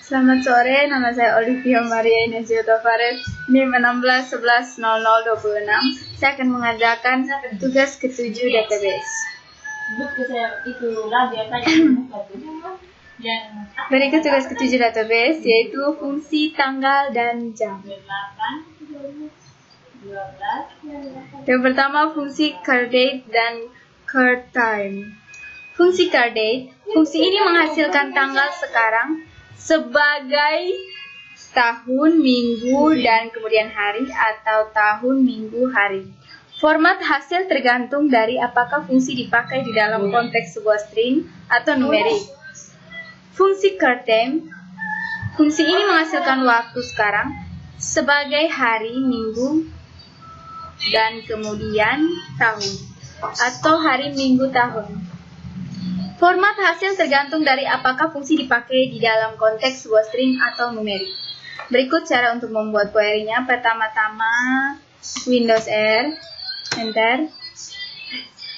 Selamat sore, nama saya Olivia Maria Inesio Tavares, NIM 16110026. Saya akan mengerjakan tugas ketujuh database. Berikut tugas ketujuh database, yaitu fungsi tanggal dan jam. Yang pertama, fungsi cardate dan cardtime. Fungsi cardate, fungsi ini menghasilkan tanggal sekarang sebagai tahun, minggu, dan kemudian hari atau tahun, minggu, hari. Format hasil tergantung dari apakah fungsi dipakai di dalam konteks sebuah string atau numerik. Fungsi cardtime, fungsi ini menghasilkan waktu sekarang sebagai hari, minggu, dan kemudian tahun atau hari, minggu, tahun. Format hasil tergantung dari apakah fungsi dipakai di dalam konteks sebuah string atau numerik. Berikut cara untuk membuat query-nya. Pertama-tama Windows R, enter,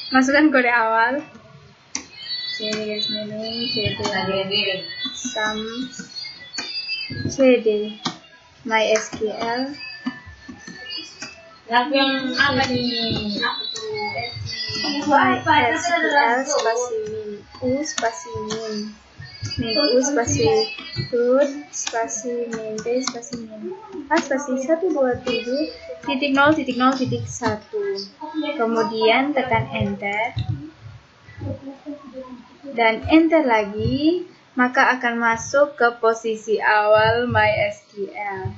masukkan kode awal, cd sum cd mysql. Yang apa nih? Apa tuh? MySQL spasi min spasi root spasi min spasi min spasi 127.0.0.1. Kemudian tekan enter dan enter lagi, maka akan masuk ke posisi awal MySQL.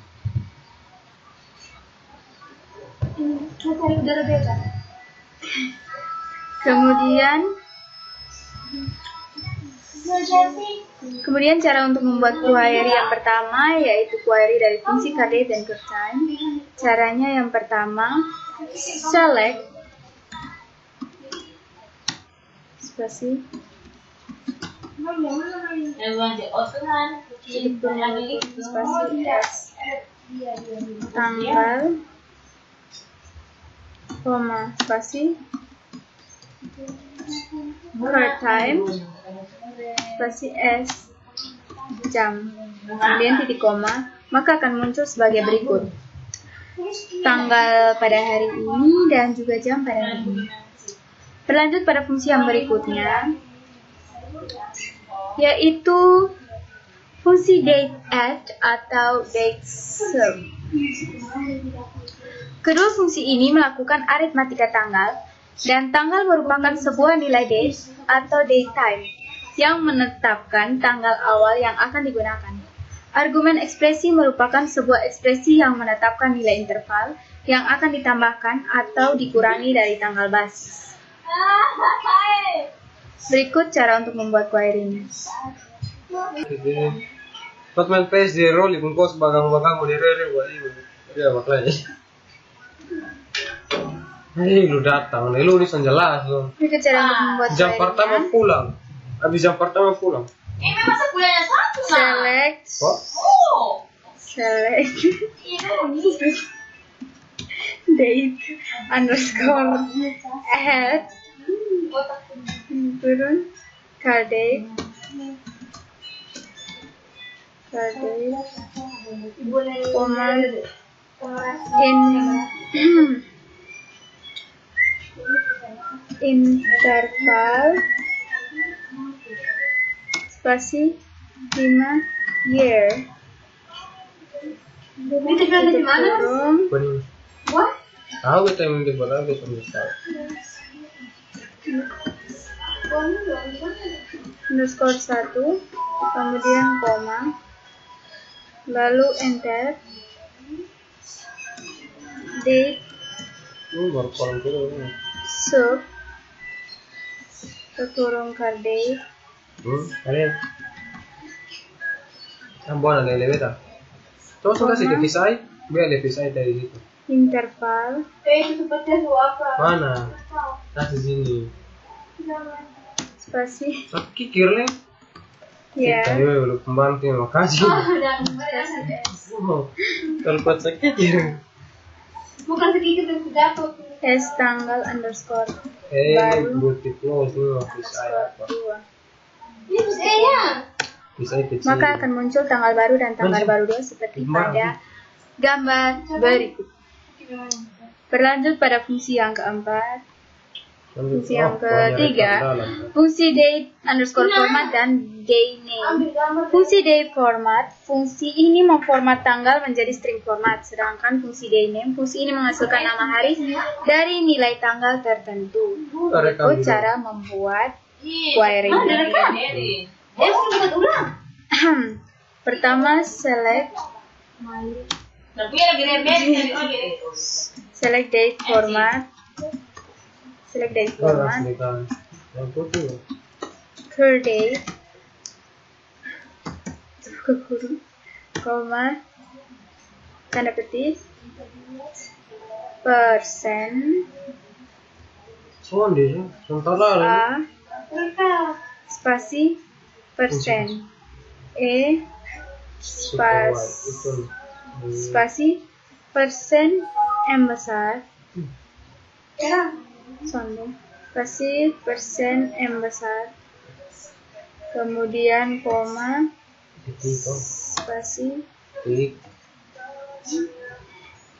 Kemudian cara untuk membuat query yang pertama, yaitu query dari fungsi cardate dan cardtime. Caranya yang pertama, select spasi spasi s tanggal, koma spasi cardtime spasi s jam, kemudian titik koma, maka akan muncul sebagai berikut: tanggal pada hari ini dan juga jam pada hari ini. Berlanjut pada fungsi yang berikutnya, yaitu fungsi dateAdd atau dateServe. Kedua fungsi ini melakukan aritmatika tanggal, dan tanggal merupakan sebuah nilai date atau datetime yang menetapkan tanggal awal yang akan digunakan. Argumen ekspresi merupakan sebuah ekspresi yang menetapkan nilai interval yang akan ditambahkan atau dikurangi dari tanggal basis. Berikut cara untuk membuat query-nya. Batman PS0 lipun kos bagang-bagang modern ya makanya. Lu datang, lu ini jelas lu. Berikut cara untuk membuat jam pertama pulang. Habis jam pertama pulang. Ini masa kuliahnya satu lah. Select. Oh. Select. Date underscore add turun cardate koma interval spasi 5 year. Turun What? Tahu kita yang di bola besok misal. underscore 1, kemudian koma, lalu enter, date Baru kolom dulu. sub keturung cardate Ada. Tambah ada elevator. Terus kasih ke pisai, biar ada pisai dari situ. interval Itu seperti apa? Mana? Kasih sini. spasi Kikir nih. ya Ayo lu pembantu yang makasih. Kalau buat sakit ya. Bukan sedikit dan jatuh. s tanggal underscore Ini buat close nih office saya apa. 2. Ini terus ya. Bisa kecil. Maka akan muncul tanggal baru dan tanggal baru 2 seperti pada gambar berikut. Berlanjut pada fungsi yang keempat. Fungsi yang ketiga, fungsi date underscore format dan day name. Fungsi date format, fungsi ini memformat tanggal menjadi string format. Sedangkan fungsi day name, fungsi ini menghasilkan nama hari dari nilai tanggal tertentu. Berikut cara membuat query. Pertama, select date format. Select date format, per date, koma, tanda petik, persen, A, spasi, persen, E, spasi, persen, M besar, spasi, persen, M besar, kemudian koma, spasi,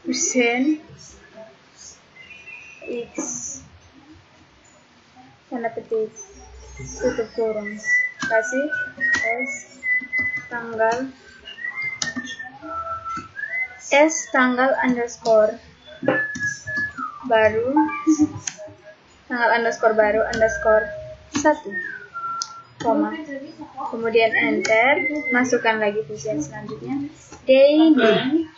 persen, X, tanda petik, tutup kurung, spasi, tanggal underscore baru, underscore 1, koma, kemudian enter, masukkan lagi fungsi yang selanjutnya, day name,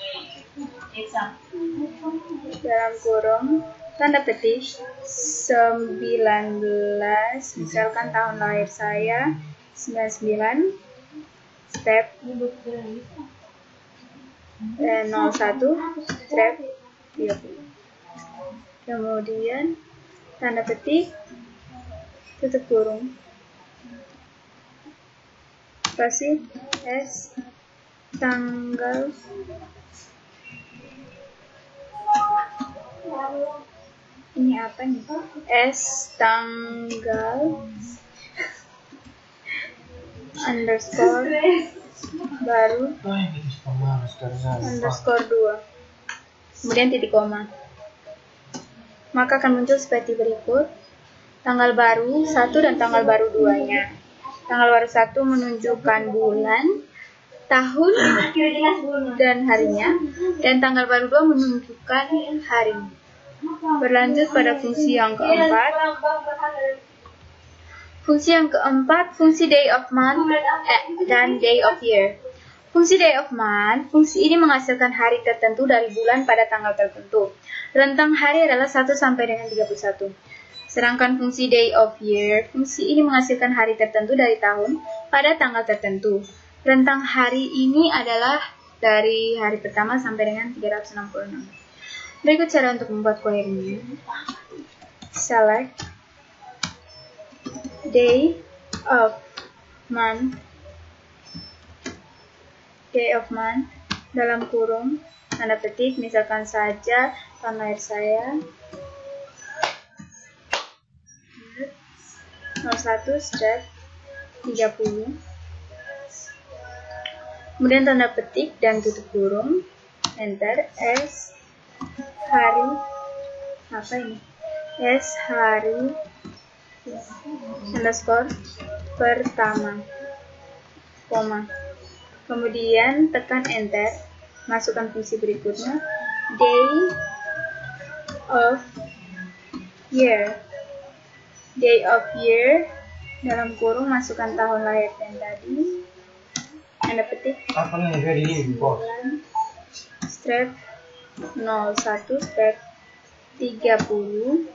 dalam kurung, tanda petik, 19, misalkan tahun lahir saya, 99, step, 01, step, 30. Kemudian tanda petik, tutup kurung, spasi, S, tanggal, ini apa nih? S, tanggal, underscore, baru, underscore 2, kemudian titik koma. Maka akan muncul seperti berikut. Tanggal baru 1 dan tanggal baru 2-nya. Tanggal baru 1 menunjukkan bulan, tahun, dan harinya. Dan tanggal baru 2 menunjukkan hari. Berlanjut pada fungsi yang keempat. Fungsi day of month dan day of year. Fungsi day of month, fungsi ini menghasilkan hari tertentu dari bulan pada tanggal tertentu. Rentang hari adalah 1 sampai dengan 31. Sedangkan fungsi day of year, fungsi ini menghasilkan hari tertentu dari tahun pada tanggal tertentu. Rentang hari ini adalah dari hari pertama sampai dengan 366. Berikut cara untuk membuat query-nya. Select day of month, dalam kurung, tanda petik, misalkan saja tahun lahir saya 01, step 30, kemudian tanda petik dan tutup kurung, enter, S, hari, apa ini? S, hari, underscore, pertama, koma, kemudian tekan enter, masukkan fungsi berikutnya, day of year, dalam kurung, masukkan tahun lahir yang tadi, tanda petik, step 01, step 30,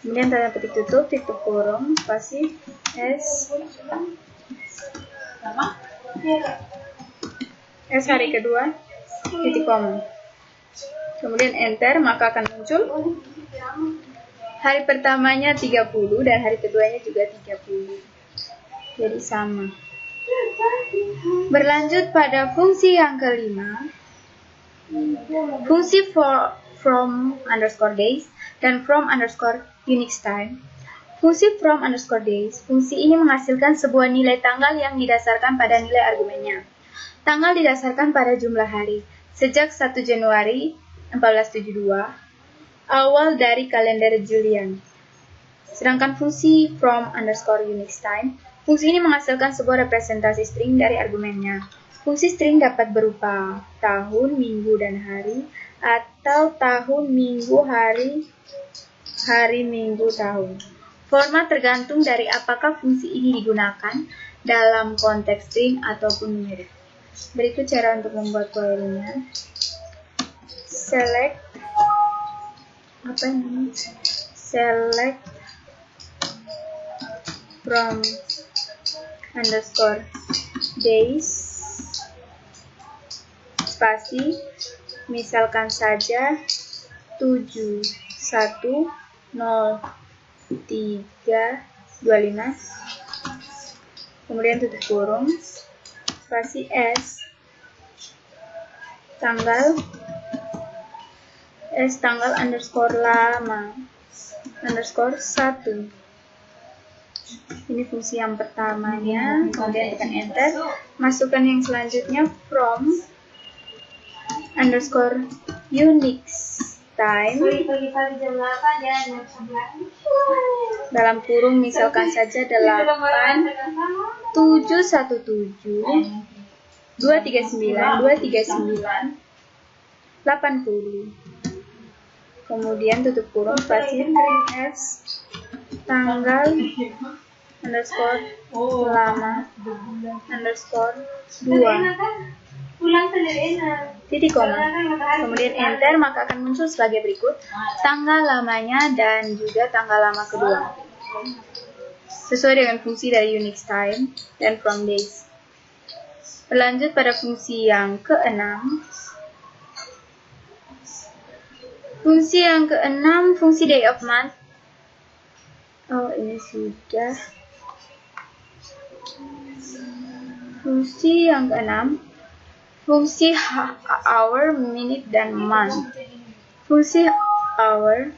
kemudian tanda petik tutup kurung, spasi, S hari kedua, titik koma, kemudian enter, maka akan muncul hari pertamanya 30 dan hari keduanya juga 30, jadi sama. Berlanjut pada fungsi yang kelima, fungsi from underscore days dan from underscore Unix time. Fungsi from underscore days. Fungsi ini menghasilkan sebuah nilai tanggal yang didasarkan pada nilai argumennya. Tanggal didasarkan pada jumlah hari. Sejak 1 Januari 1472, awal dari kalender Julian. Sedangkan fungsi from underscore Unix time. Fungsi ini menghasilkan sebuah representasi string dari argumennya. Fungsi string dapat berupa tahun, minggu, dan hari, atau tahun, minggu, hari, minggu, tahun. Format tergantung dari apakah fungsi ini digunakan dalam konteks string ataupun numerik. Berikut cara untuk membuat query-nya. Select from underscore days spasi, misalkan saja 710325, kemudian tutup kurung, spasi s tanggal underscore lama underscore 1. Ini fungsi yang pertamanya, kemudian tekan enter. Masukkan yang selanjutnya from underscore Unix time Pagi-pagi jam 8 ya, jam 11. dalam kurung misalkan saja 8717 239 80. Kemudian tutup kurung spasi s tanggal underscore lama underscore 2 Pulang ke Lena. titik koma, kemudian enter, maka akan muncul sebagai berikut tanggal lamanya dan juga tanggal lama kedua sesuai dengan fungsi dari Unix time dan from days. Berlanjut pada fungsi yang keenam. Fungsi yang keenam, fungsi day of month. Oh, ini sudah. Fungsi yang keenam, fungsi hour, minute, dan month. Fungsi hour.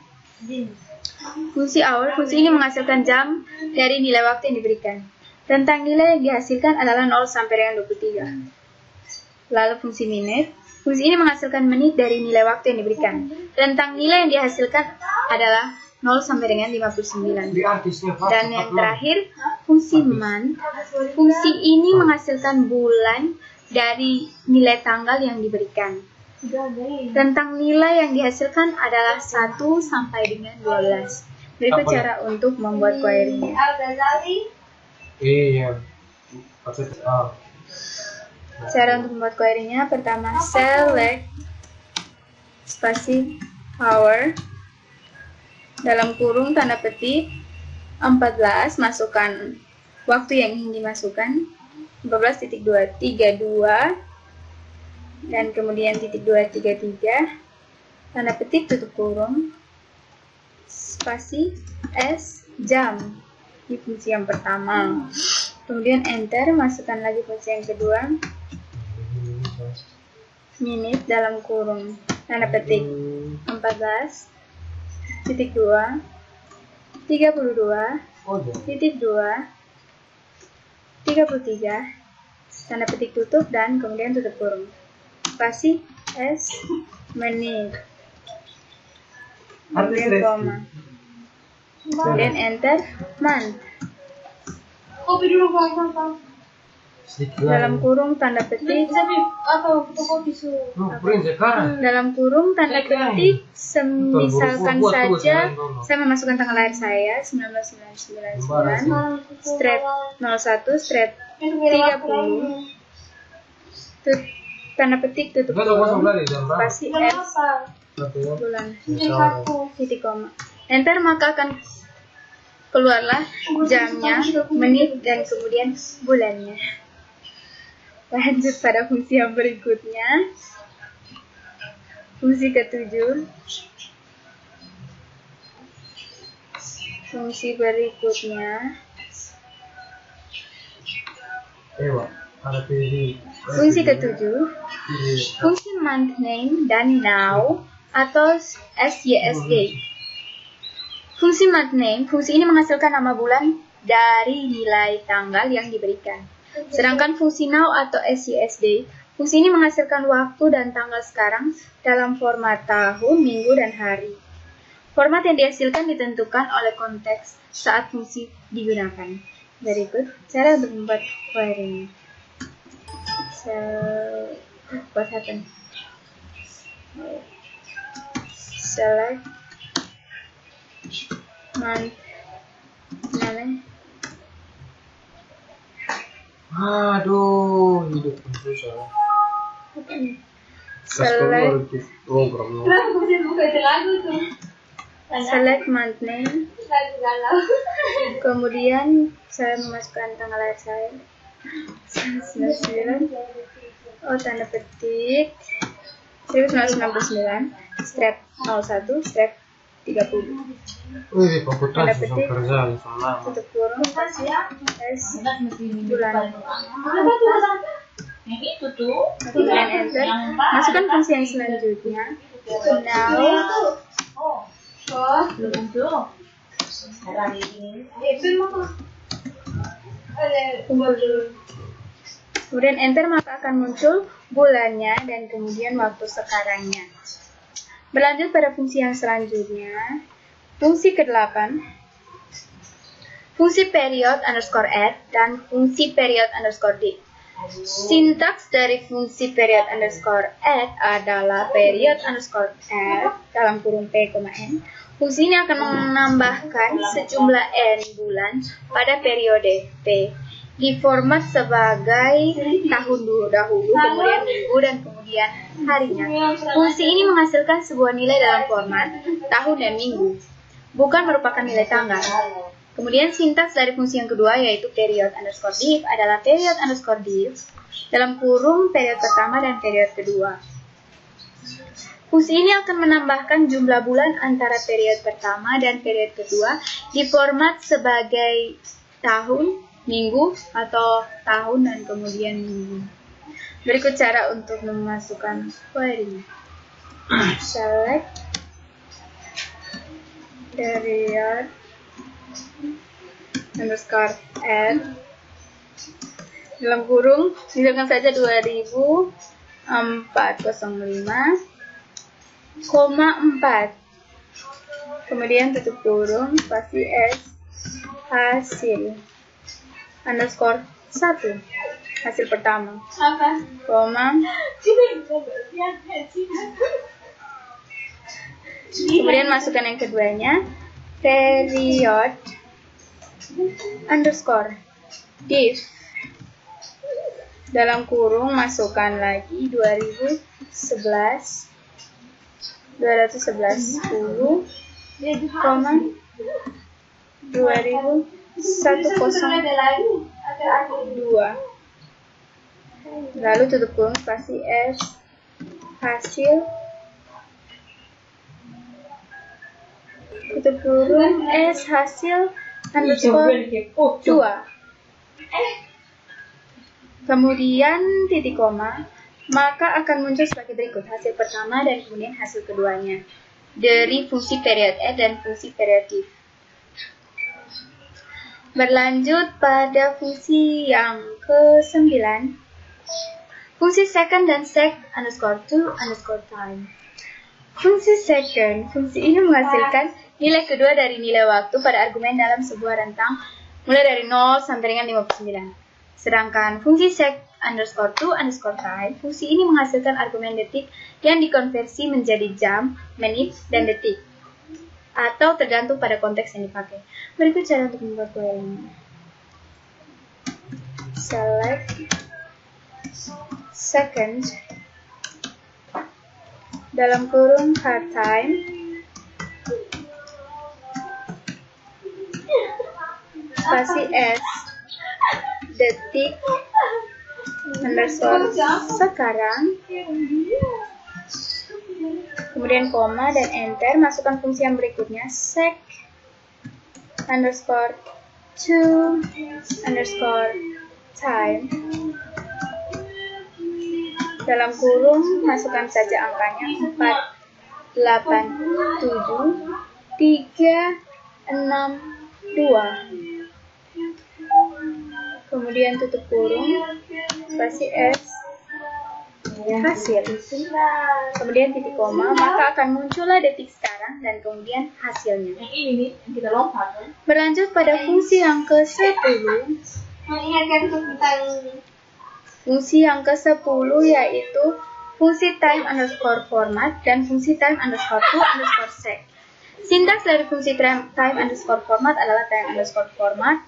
Fungsi ini menghasilkan jam dari nilai waktu yang diberikan. Rentang nilai yang dihasilkan adalah 0 sampai dengan 23. Lalu fungsi minute. Fungsi ini menghasilkan menit dari nilai waktu yang diberikan. Rentang nilai yang dihasilkan adalah 0 sampai dengan 59. Dan yang terakhir, fungsi month. Fungsi ini menghasilkan bulan dari nilai tanggal yang diberikan. Rentang nilai yang dihasilkan adalah 1 sampai dengan 12. Berikut cara untuk membuat query-nya. Iya. Cara untuk membuat query-nya, pertama select spasi hour dalam kurung tanda petik 14, masukkan waktu yang ingin dimasukkan 14.232 dan kemudian titik 233 tanda petik tutup kurung spasi s jam di fungsi yang pertama, kemudian enter, masukkan lagi fungsi yang kedua minute dalam kurung tanda petik 14 titik 2 32 titik 2 33 tanda petik tutup dan kemudian tutup kurung spasi s menit kemudian koma kemudian enter month Kopi dulu Bang. dalam kurung tanda petik dalam kurung tanda petik misalkan saja saya memasukkan tanggal lahir saya 1999 straight 01 straight 30 tanda petik tutup kurung spasi s bulan titik koma enter, maka akan keluarlah jamnya, menit, dan kemudian bulannya. Lanjut pada fungsi yang berikutnya. Fungsi ketujuh. Fungsi berikutnya. Fungsi ketujuh. Fungsi month name dan now atau SYSD. Fungsi math-name, fungsi ini menghasilkan nama bulan dari nilai tanggal yang diberikan. Sedangkan fungsi now atau SYSD, fungsi ini menghasilkan waktu dan tanggal sekarang dalam format tahun, minggu, dan hari. Format yang dihasilkan ditentukan oleh konteks saat fungsi digunakan. Berikut cara untuk membuat query. What happened? Select month, namanya. Aduh, hidup susah. Select program. Kenapa aku bisa buka itu lagu tuh? select month name. Lagu galau. Kemudian saya memasukkan tanggal lahir saya 1999. Oh, tanda petik 1999 strap 01 strap 30. Wih, fakultas Tanda susah petik kerja sama. tutup kurung S bulan. Yang itu tuh. Kemudian enter. Masukkan fungsi yang selanjutnya. Now Oh, Belum tentu. itu mah. kumpul dulu. Kemudian enter, maka akan muncul bulannya dan kemudian waktu sekarangnya. Berlanjut pada fungsi yang selanjutnya. Fungsi ke-8. Fungsi period underscore add dan fungsi period underscore date. Sintaks dari fungsi period underscore add adalah period underscore add dalam kurung P, N. Fungsi ini akan menambahkan sejumlah N bulan pada periode P. Diformat sebagai tahun dahulu, kemudian minggu, dan kemudian harinya. Fungsi ini menghasilkan sebuah nilai dalam format tahun dan minggu, bukan merupakan nilai tanggal. Kemudian sintaks dari fungsi yang kedua, yaitu period underscore div, adalah period underscore div dalam kurung period pertama dan period kedua. Fungsi ini akan menambahkan jumlah bulan antara period pertama dan period kedua diformat sebagai tahun, minggu, atau tahun dan kemudian minggu. Berikut cara untuk memasukkan query. Select period underscore add dalam kurung misalkan saja 2405,4, kemudian tutup kurung spasi S hasil underscore 1 hasil pertama, Apa? koma, kemudian masukkan yang keduanya period underscore div dalam kurung masukkan lagi 211 10, 2102, lalu tutup kurung spasi S hasil tutup kurung S hasil underscore 2, kemudian titik koma, maka akan muncul sebagai berikut hasil pertama dan kemudian hasil keduanya dari fungsi period add dan fungsi period div. Berlanjut pada fungsi yang ke-9, fungsi second dan sec underscore to underscore time. Fungsi second, fungsi ini menghasilkan nilai kedua dari nilai waktu pada argumen dalam sebuah rentang mulai dari 0 sampai dengan 59. Sedangkan fungsi sec underscore to underscore time, fungsi ini menghasilkan argumen detik yang dikonversi menjadi jam, menit, dan detik, atau tergantung pada konteks yang dipakai. Berikut cara untuk membuat query. Select second dalam kurung hard time spasi S detik underscore sekarang, kemudian koma dan enter. Masukkan fungsi yang berikutnya sec underscore to underscore time dalam kurung masukkan saja angkanya 4, 8, 7, 3, Kemudian tutup kurung, spasi S, hasil. Kemudian titik koma, maka akan muncullah detik sekarang dan kemudian hasilnya. Yang ini nih, yang kita lompat kan? Berlanjut pada fungsi yang ke-10. Mengingatkan tentang Fungsi yang ke-10 yaitu fungsi time_format dan fungsi time_to_sec. Sintaks dari fungsi time_format adalah time_format,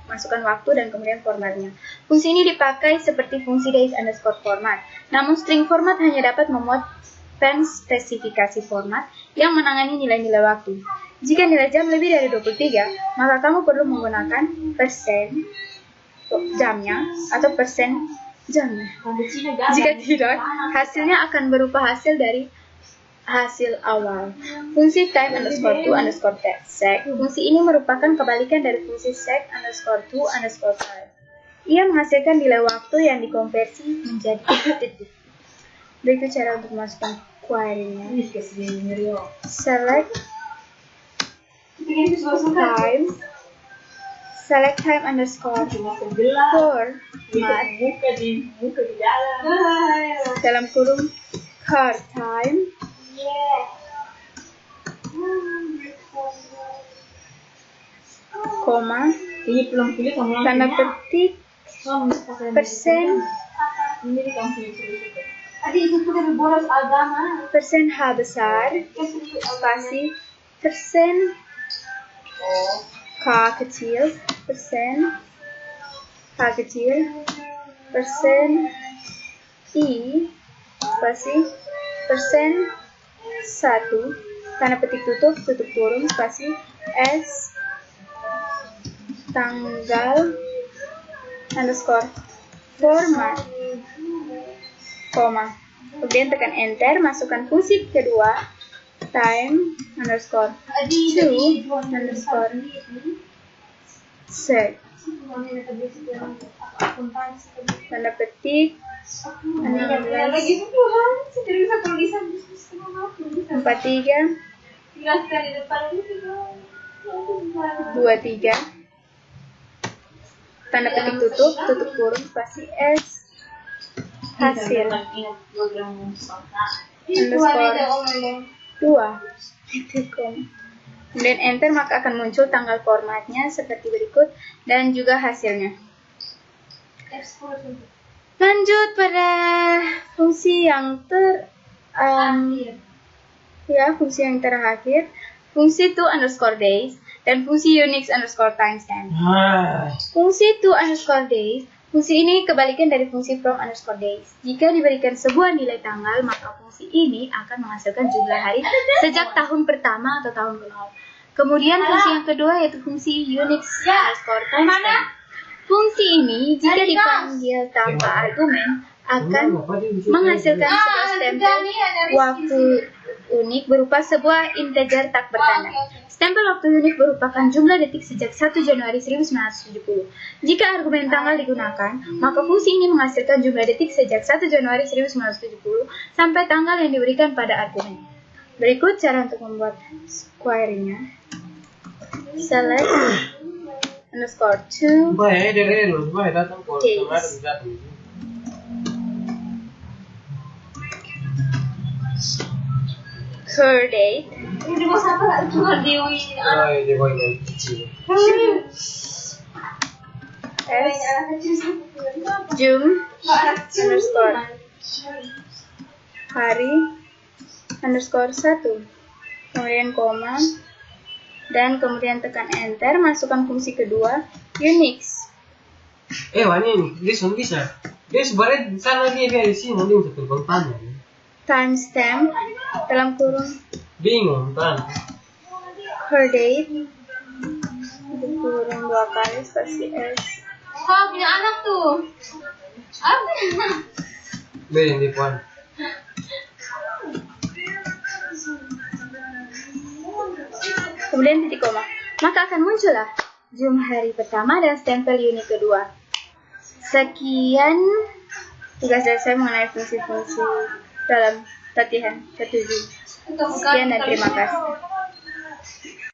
masukkan waktu dan kemudian formatnya. Fungsi ini dipakai seperti fungsi days_format. Namun string format hanya dapat memuat spesifikasi format yang menangani nilai-nilai waktu. Jika nilai jam lebih dari 23, maka kamu perlu menggunakan persen jamnya atau persen jamnya. Jika tidak, hasilnya akan berupa hasil dari hasil awal. Fungsi time_to_sec. Fungsi ini merupakan kebalikan dari fungsi sec_to_time. Ia menghasilkan nilai waktu yang dikonversi menjadi detik. Berikut cara untuk memasukkan query-nya. Select time_format dalam kurung card time koma ini belum pilih kamu tanda petik persen persen H besar spasi persen K kecil persen H kecil persen I spasi persen 1 tanda petik tutup kurung spasi S tanggal underscore format koma kemudian tekan enter, masukkan fungsi kedua time underscore to underscore set tanda petik 43 23 tanda petik tutup kurung spasi S hasil underscore 2 kemudian enter, maka akan muncul tanggal formatnya seperti berikut dan juga hasilnya. Lanjut pada fungsi yang terakhir, fungsi to_days dan fungsi Unix_timestamp. Fungsi to_days, fungsi ini kebalikan dari fungsi from_days. Jika diberikan sebuah nilai tanggal, maka fungsi ini akan menghasilkan jumlah hari sejak tahun pertama atau tahun ke-0. Kemudian fungsi yang kedua yaitu fungsi Unix_timestamp. Fungsi ini jika dipanggil tanpa argumen akan menghasilkan sebuah stempel waktu unik berupa sebuah integer tak bertanda. Stempel waktu unik merupakan jumlah detik sejak 1 Januari 1970. Jika argumen tanggal digunakan, maka fungsi ini menghasilkan jumlah detik sejak 1 Januari 1970 sampai tanggal yang diberikan pada argumen. Berikut cara untuk membuat query-nya. Select underscore to days. Her date. Jum underscore hari underscore 1 kemudian koma dan kemudian tekan enter, masukkan fungsi kedua Unix. Wani nih, dia sudah bisa. Dia sebenarnya sana dia di sini nanti bisa terbang tanya. Timestamp dalam kurung Bingung kan? her date kurung 2 kali spasi S. Kau punya anak tuh. Apa? Beli di puan. Kemudian titik koma, maka akan muncullah jum hari pertama dan stempel unit kedua. Sekian tugas dari saya mengenai fungsi-fungsi dalam latihan 7. Sekian dan terima kasih.